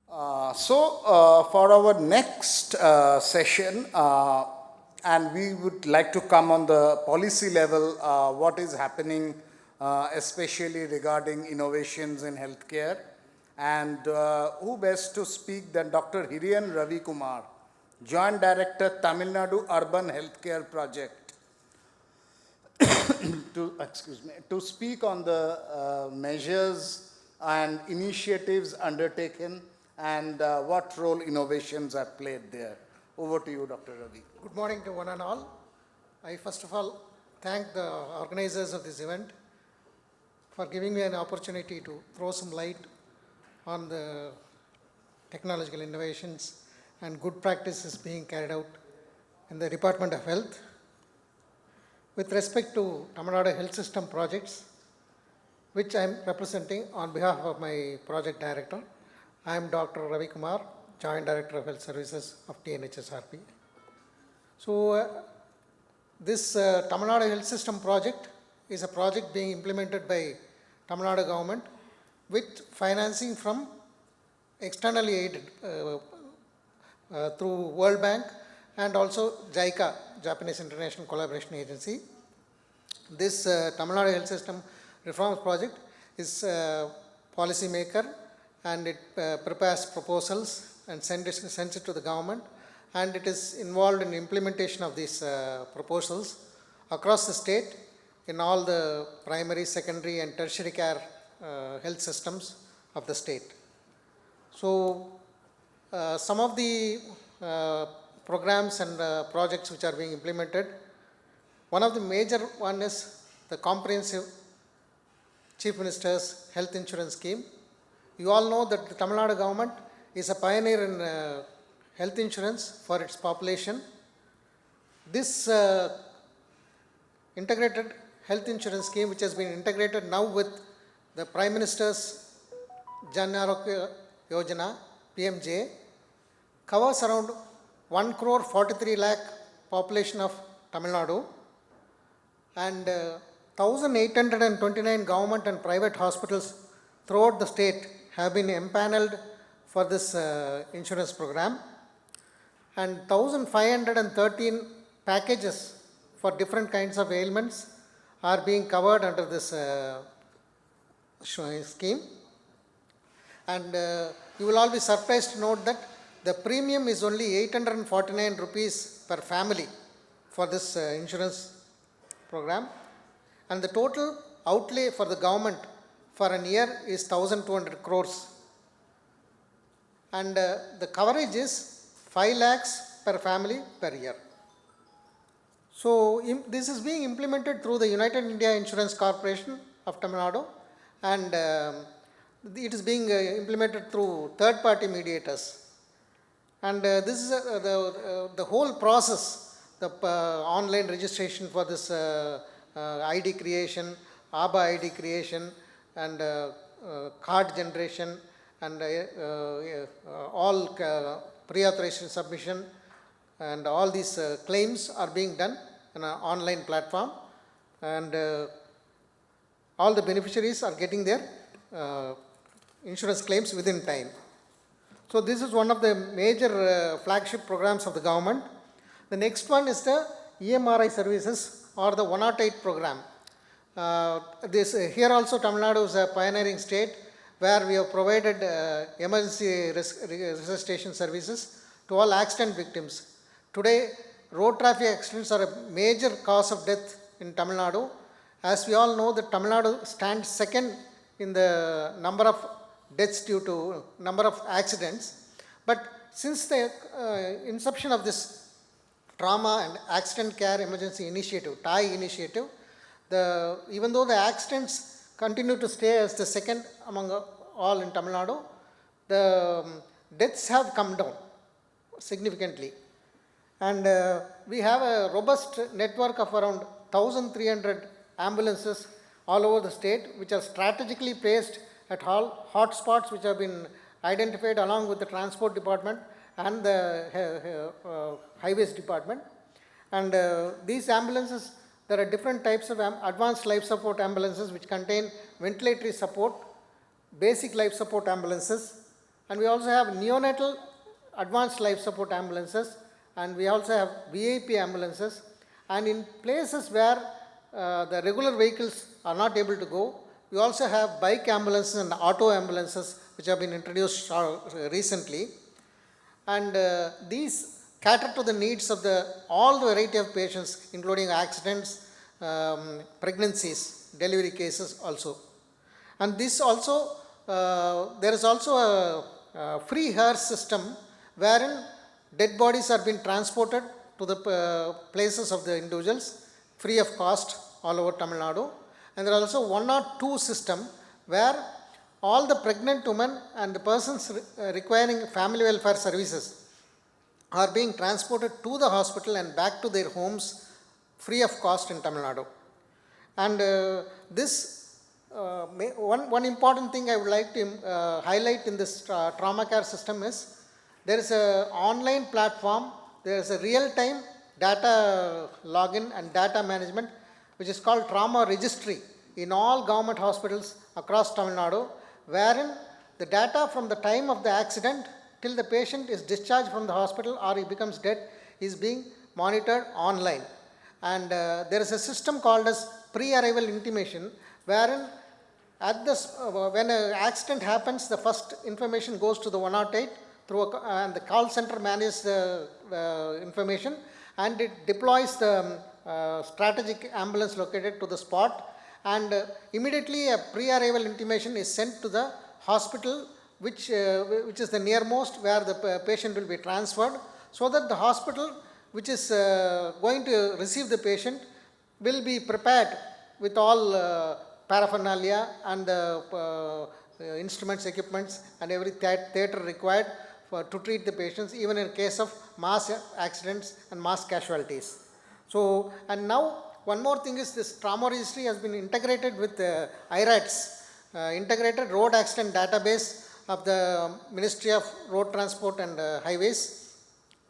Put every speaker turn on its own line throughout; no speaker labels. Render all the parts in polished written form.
For our next session, and we would like to come on the policy level, what is happening, especially regarding innovations in healthcare, and who best to speak than Dr. Hiriyan Ravi Kumar, Joint Director, Tamil Nadu Urban Healthcare Project, to speak on the measures and initiatives undertaken and what role innovations have played there. Over to you, Dr. Ravi.
Good morning to one and all. I first of all thank the organizers of this event for giving me an opportunity to throw some light on the technological innovations and good practices being carried out in the Department of Health. With respect to Tamil Nadu Health System projects, which I am representing on behalf of my project director, I am Dr. Ravi Kumar, Joint Director of Health Services of TNUHP. So, this Tamil Nadu Health System project is a project being implemented by Tamil Nadu government with financing from externally aided through World Bank and also JICA, Japanese International Collaboration Agency. This Tamil Nadu Health System Reforms Project is a policy maker and it prepares proposals and sends it to the government, and it is involved in implementation of these proposals across the state in all the primary, secondary and tertiary care health systems of the state. So, some of the programs and projects which are being implemented, one of the major one is the comprehensive Chief Minister's Health Insurance Scheme. You all know that the Tamil Nadu government is a pioneer in health insurance for its population. This integrated health insurance scheme, which has been integrated now with the Prime Minister's Jan Arogya Yojana, PMJ, covers around 1 crore 43 lakh population of Tamil Nadu, and 1,829 government and private hospitals throughout the state have been empaneled for this insurance program, and 1,513 packages for different kinds of ailments are being covered under this scheme. And you will all be surprised to note that the premium is only 849 rupees per family for this insurance program, and the total outlay for the government for an year is 1,200 crores, and the coverage is 5 lakhs per family per year. So, this is being implemented through the United India Insurance Corporation of Tamil Nadu, and it is being implemented through third-party mediators. And this is the whole process, the online registration for this ID creation, ABA ID creation, and card generation, and all pre-authorization submission, and all these claims are being done in an online platform, and all the beneficiaries are getting their insurance claims within time. So, this is one of the major flagship programs of the government. The next one is the EMRI services or the 108 program. Here also Tamil Nadu is a pioneering state where we have provided emergency resuscitation services to all accident victims. Today, road traffic accidents are a major cause of death in Tamil Nadu. As we all know, that Tamil Nadu stands second in the number of deaths due to number of accidents. But since the inception of this Trauma and Accident Care Emergency Initiative, TAI initiative, even though the accidents continue to stay as the second among all in Tamil Nadu, the deaths have come down significantly. And we have a robust network of around 1,300 ambulances all over the state, which are strategically placed at all hotspots which have been identified along with the transport department and the highways department. And these ambulances, there are different types of advanced life support ambulances which contain ventilatory support, basic life support ambulances, And we also have neonatal advanced life support ambulances, and we also have VIP ambulances. And in places where the regular vehicles are not able to go, we also have bike ambulances and auto ambulances which have been introduced recently. And these cater to the needs of all the variety of patients, including accidents, pregnancies, delivery cases also. And this also, there is also a free hearse system wherein dead bodies are being transported to the places of the individuals free of cost all over Tamil Nadu. And there are also 1 or 2 system where all the pregnant women and the persons requiring family welfare services are being transported to the hospital and back to their homes free of cost in Tamil Nadu. And one important thing I would like to highlight in this trauma care system is there is an online platform, there is a real-time data login and data management which is called trauma registry in all government hospitals across Tamil Nadu, wherein the data from the time of the accident till the patient is discharged from the hospital or he becomes dead is being monitored online. And there is a system called as pre-arrival intimation, wherein when an accident happens, the first information goes to the 108 and the call center manages the information, and it deploys the strategic ambulance located to the spot, and immediately a pre-arrival intimation is sent to the hospital which is the nearmost where the patient will be transferred, so that the hospital which is going to receive the patient will be prepared with all paraphernalia and instruments, equipments and every theatre required to treat the patients, even in case of mass accidents and mass casualties. So, and now one more thing is this trauma registry has been integrated with IRATS, Integrated Road Accident Database of the Ministry of Road Transport and Highways,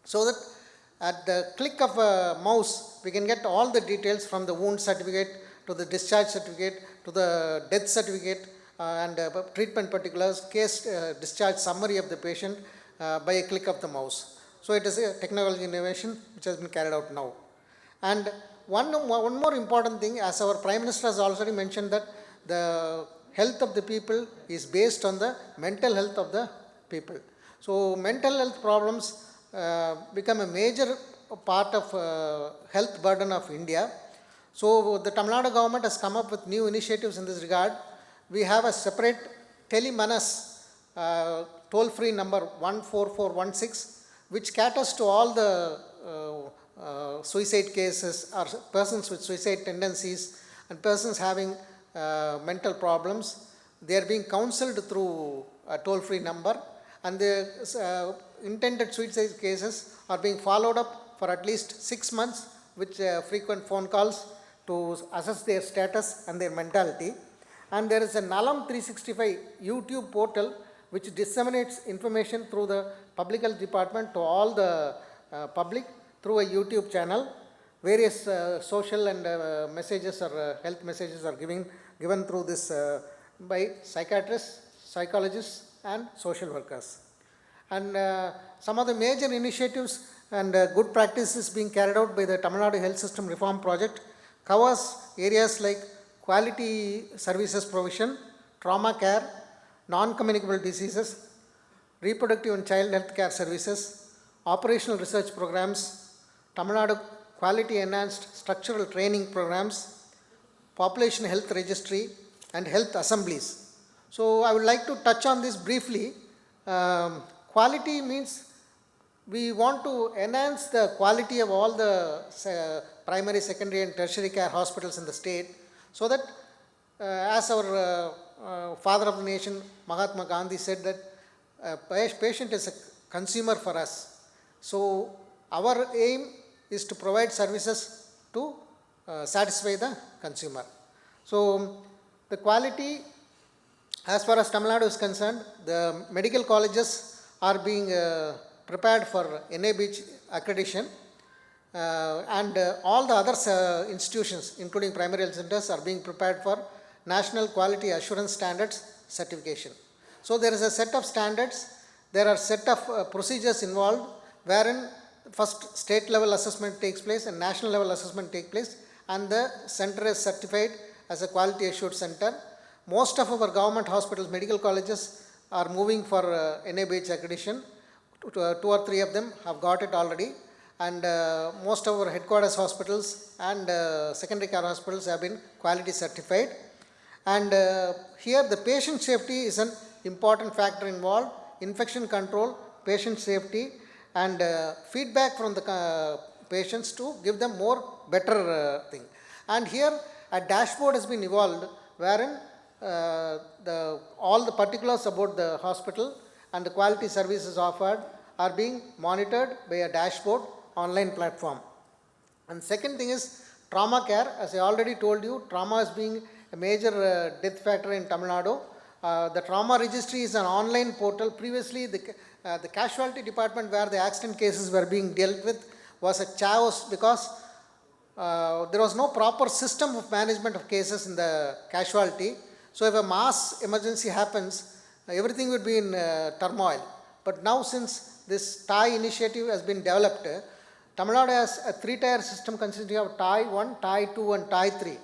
so that at the click of a mouse we can get all the details from the wound certificate to the discharge certificate to the death certificate and treatment particulars, case discharge summary of the patient by a click of the mouse. So it is a technology innovation which has been carried out now. And one more important thing, as our Prime Minister has already mentioned, that the health of the people is based on the mental health of the people. So mental health problems become a major part of health burden of India. So the Tamil Nadu government has come up with new initiatives in this regard. We have a separate telemanas toll-free number 14416, which caters to all the suicide cases or persons with suicide tendencies and persons having mental problems. They are being counseled through a toll-free number, and the intended suicide cases are being followed up for at least 6 months with frequent phone calls to assess their status and their mentality. And there is a Nalam 365 YouTube portal which disseminates information through the public health department to all the public through a YouTube channel. Various social and messages or health messages are given through this by psychiatrists, psychologists and social workers. And some of the major initiatives and good practices being carried out by the Tamil Nadu Health System Reform Project covers areas like quality services provision, trauma care, non-communicable diseases, reproductive and child health care services, operational research programs, Tamil Nadu quality enhanced structural training programs, population health registry and health assemblies. So I would like to touch on this briefly. Quality means we want to enhance the quality of all the primary, secondary and tertiary care hospitals in the state, so that as our father of the nation Mahatma Gandhi said that patient is a consumer for us. So our aim is to provide services to satisfy the consumer. So the quality, as far as Tamil Nadu is concerned, the medical colleges are being prepared for NABH accreditation, and all the other institutions including primary health centers are being prepared for National Quality Assurance Standards certification. So there is a set of standards there are set of procedures involved wherein first state level assessment takes place and national level assessment takes place, and the center is certified as a quality assured center. Most of our government hospitals, medical colleges are moving for NABH accreditation. Two or three of them have got it already, and most of our headquarters hospitals and secondary care hospitals have been quality certified. And here the patient safety is an important factor involved, infection control, patient safety, and feedback from the patients to give them more better thing. And here a dashboard has been evolved wherein all the particulars about the hospital and the quality services offered are being monitored by a dashboard online platform. And second thing is trauma care. As I already told you, trauma is being a major death factor in Tamil Nadu. The trauma registry is an online portal. Previously, the casualty department where the accident cases were being dealt with was a chaos because there was no proper system of management of cases in the casualty. So if a mass emergency happens, everything would be in turmoil. But now, since this TIE initiative has been developed, Tamil Nadu has a 3-tier system consisting of TIE 1, TIE 2 and TIE 3.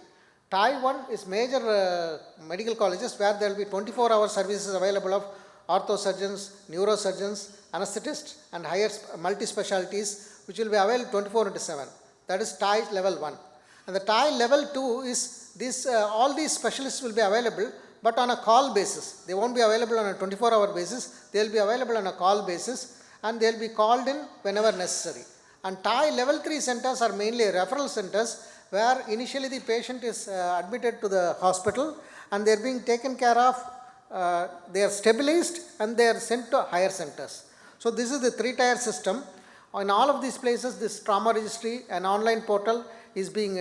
TIE 1 is major medical colleges where there will be 24-hour services available of orthosurgeons, neurosurgeons, anesthetists and higher multi-specialties which will be available 24/7. That is TIE level 1. And the TIE level 2 is this, all these specialists will be available but on a call basis. They won't be available on a 24-hour basis. They will be available on a call basis and they will be called in whenever necessary. And TIE level 3 centers are mainly referral centers where initially the patient is admitted to the hospital and they are being taken care of, they are stabilized and they are sent to higher centers. So this is the 3-tier system. In all of these places, this trauma registry, an online portal is being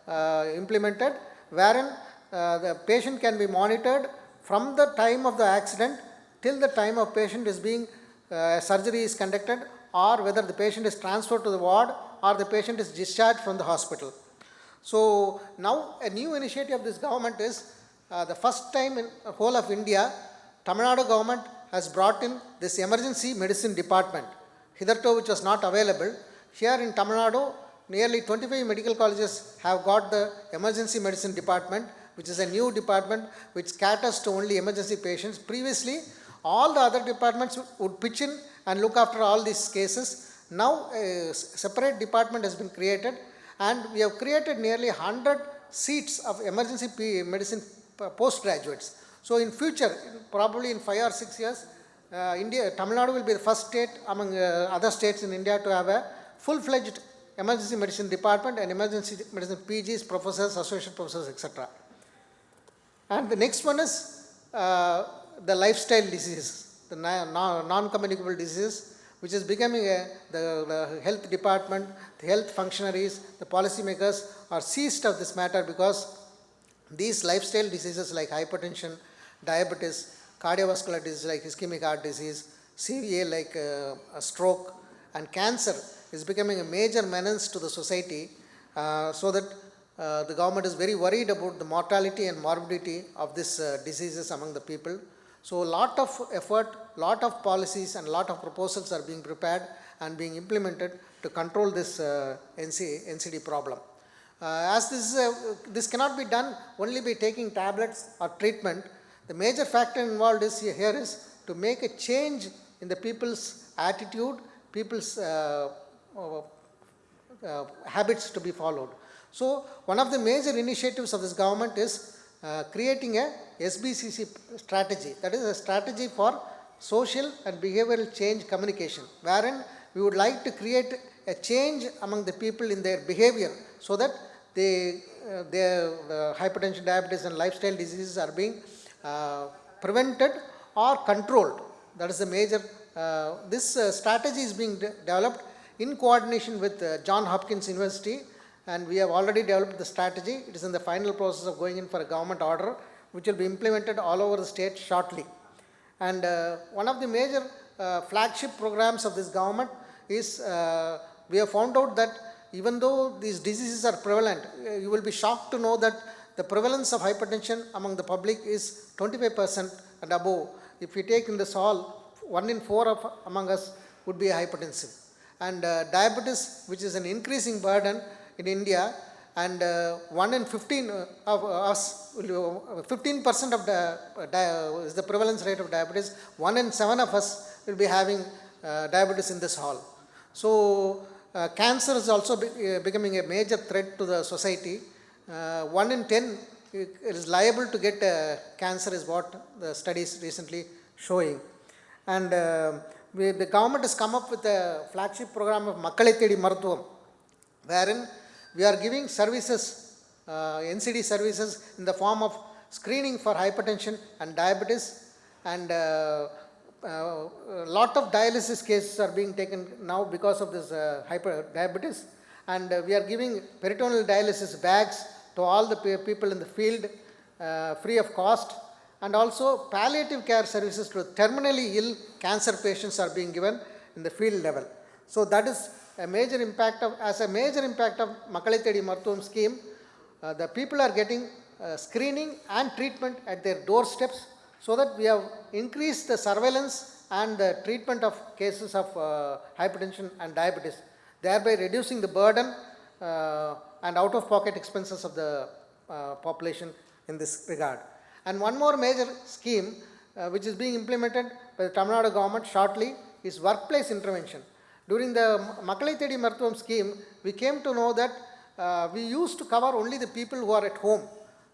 implemented wherein the patient can be monitored from the time of the accident till the time of patient is being surgery is conducted, or whether the patient is transferred to the ward or the patient is discharged from the hospital. So now a new initiative of this government is the first time in the whole of India, Tamil Nadu government has brought in this emergency medicine department, hitherto which was not available. Here in Tamil Nadu, nearly 25 medical colleges have got the emergency medicine department, which is a new department which caters to only emergency patients. Previously, all the other departments would pitch in and look after all these cases. Now a separate department has been created and we have created nearly 100 seats of emergency medicine postgraduates. So in future, probably in 5 or 6 years, Tamil Nadu will be the first state among other states in India to have a full-fledged emergency medicine department and emergency medicine PGs, professors, associate professors, etc. And the next one is the lifestyle diseases, the non-communicable diseases, which is becoming the health department, the health functionaries, the policymakers are seized of this matter because these lifestyle diseases like hypertension, diabetes, cardiovascular disease like ischemic heart disease, CVA like a stroke, and cancer is becoming a major menace to the society, so that the government is very worried about the mortality and morbidity of these diseases among the people. So a lot of effort, lot of policies and lot of proposals are being prepared and being implemented to control this NCD problem. As this cannot be done only by taking tablets or treatment, the major factor involved here is to make a change in the people's attitude, people's habits to be followed. So one of the major initiatives of this government is creating a SBCC strategy, that is a strategy for social and behavioral change communication, wherein we would like to create a change among the people in their behavior so that their hypertension, diabetes and lifestyle diseases are being prevented or controlled. That is the major, this strategy is being developed in coordination with Johns Hopkins University, and we have already developed the strategy. It is in the final process of going in for a government order, which will be implemented all over the state shortly. And one of the major flagship programs of this government is we have found out that even though these diseases are prevalent, you will be shocked to know that the prevalence of hypertension among the public is 25% and above. If we take in this hall, 1 in 4 among us would be hypertensive. And diabetes, which is an increasing burden in India, and 1 in 15 of us, 15% of is the prevalence rate of diabetes. 1 in 7 of us will be having diabetes in this hall. So cancer is also becoming a major threat to the society. 1 in 10 is liable to get cancer is what the studies recently showing. And the government has come up with a flagship program of Makkale Thedi Maruthuvam, wherein we are giving services, NCD services in the form of screening for hypertension and diabetes, and a lot of dialysis cases are being taken now because of this diabetes, and we are giving peritoneal dialysis bags to all the people in the field free of cost, and also palliative care services to terminally ill cancer patients are being given in the field level. So that is a major impact of Makkale Thedi Maruthuvam scheme. The people are getting screening and treatment at their doorsteps, so that we have increased the surveillance and the treatment of cases of hypertension and diabetes, thereby reducing the burden and out-of-pocket expenses of the population in this regard. And one more major scheme which is being implemented by the Tamil Nadu government shortly is workplace intervention. During the Makkale Thedi Maruthuvam scheme, we came to know that we used to cover only the people who are at home.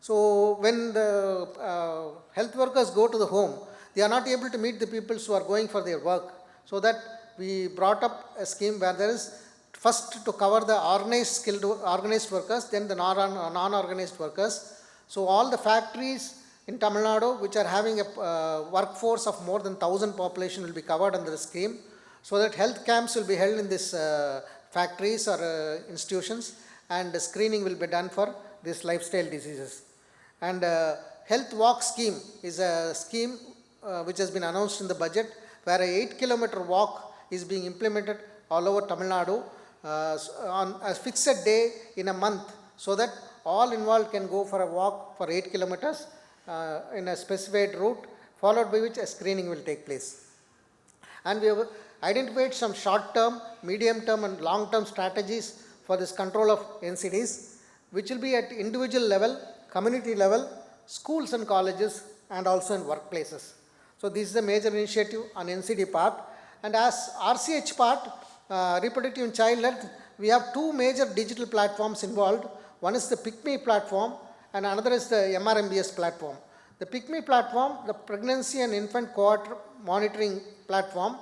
So when the health workers go to the home, they are not able to meet the people who are going for their work. So that we brought up a scheme where there is first to cover the organized workers, then the non-organized workers. So all the factories in Tamil Nadu which are having a workforce of more than 1,000 population will be covered under the scheme, so that health camps will be held in these factories or institutions, and screening will be done for these lifestyle diseases. And health walk scheme is a scheme which has been announced in the budget, where a 8-kilometer walk is being implemented all over Tamil Nadu on a fixed day in a month, so that all involved can go for a walk for 8 kilometers in a specified route, followed by which a screening will take place. And we have identified some short-term, medium-term and long-term strategies for this control of NCDs, which will be at individual level, community level, schools and colleges, and also in workplaces. So this is a major initiative on NCD part. And as RCH part, reproductive and child health, we have two major digital platforms involved. One is the PICME platform and another is the MRMBS platform. The PICME platform, the Pregnancy and Infant Cohort Monitoring platform,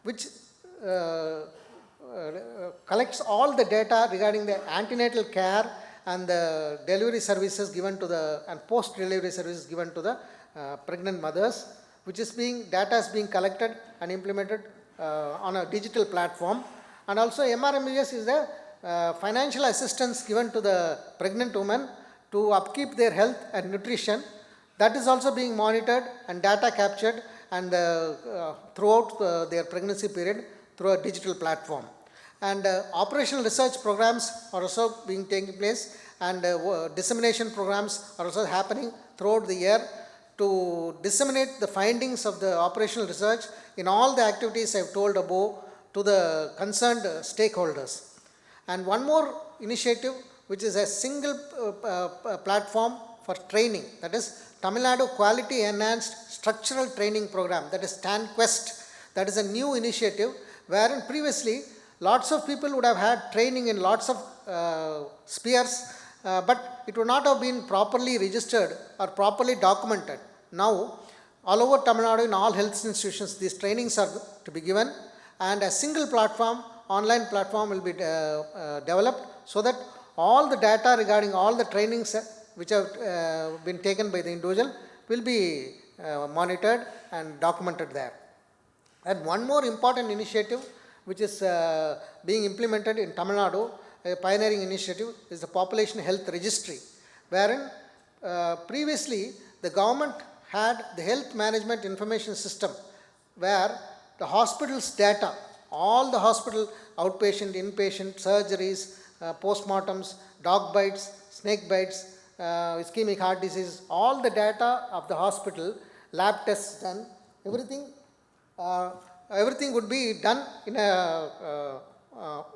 which collects all the data regarding the antenatal care and the delivery services given to the, and post-delivery services given to the pregnant mothers, which is data is being collected and implemented on a digital platform. And also MRMBS is the financial assistance given to the pregnant women to upkeep their health and nutrition. That is also being monitored and data captured and throughout their pregnancy period through a digital platform. And operational research programs are also being taking place, and dissemination programs are also happening throughout the year to disseminate the findings of the operational research in all the activities I have told above to the concerned stakeholders. And one more initiative, which is a single platform for training, that is Tamil Nadu Quality Enhanced Structural Training Program, that is TANQuest. That is a new initiative, wherein previously lots of people would have had training in lots of spheres, but it would not have been properly registered or properly documented. Now, all over Tamil Nadu in all health institutions, these trainings are to be given, and a single platform, online platform will be developed, so that all the data regarding all the trainings which have been taken by the individual will be monitored and documented there. And one more important initiative which is being implemented in Tamil Nadu, a pioneering initiative, is the Population Health Registry, wherein previously the government had the Health Management Information System, where the hospital's data, all the hospital outpatient, inpatient, surgeries, postmortems, dog bites, snake bites, ischemic heart disease, all the data of the hospital, lab tests done, everything everything would be done in a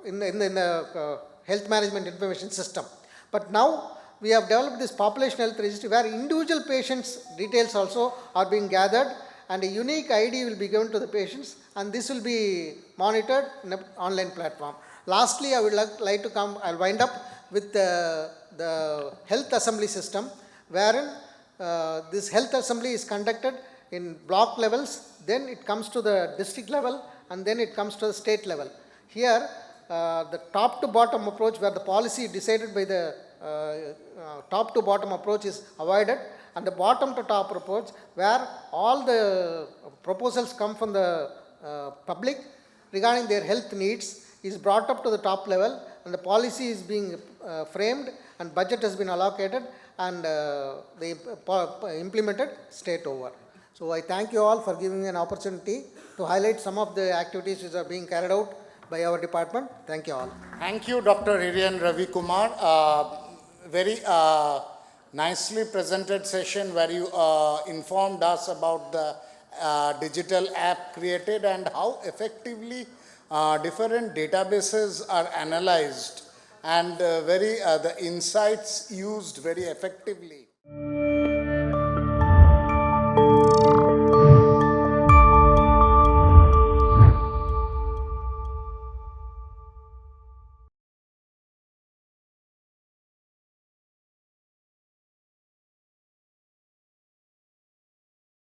in the health management information system. But now we have developed this population health registry where individual patients' details also are being gathered, and a unique ID will be given to the patients, and this will be monitored in an online platform. Lastly, I would like to come, I'll wind up with the health assembly system, wherein this health assembly is conducted in block levels, then it comes to the district level, and then it comes to the state level. Here, the top to bottom approach, where the policy decided by the top to bottom approach is avoided, and the bottom to top approach, where all the proposals come from the public regarding their health needs, is brought up to the top level, and the policy is being framed, and budget has been allocated, and they implemented state over. So I thank you all for giving me an opportunity to highlight some of the activities which are being carried out by our department. Thank you all.
Thank you, Dr. Hiriyan Ravi Kumar. Very nicely presented session where you informed us about the digital app created and how effectively different databases are analyzed and the insights used very effectively.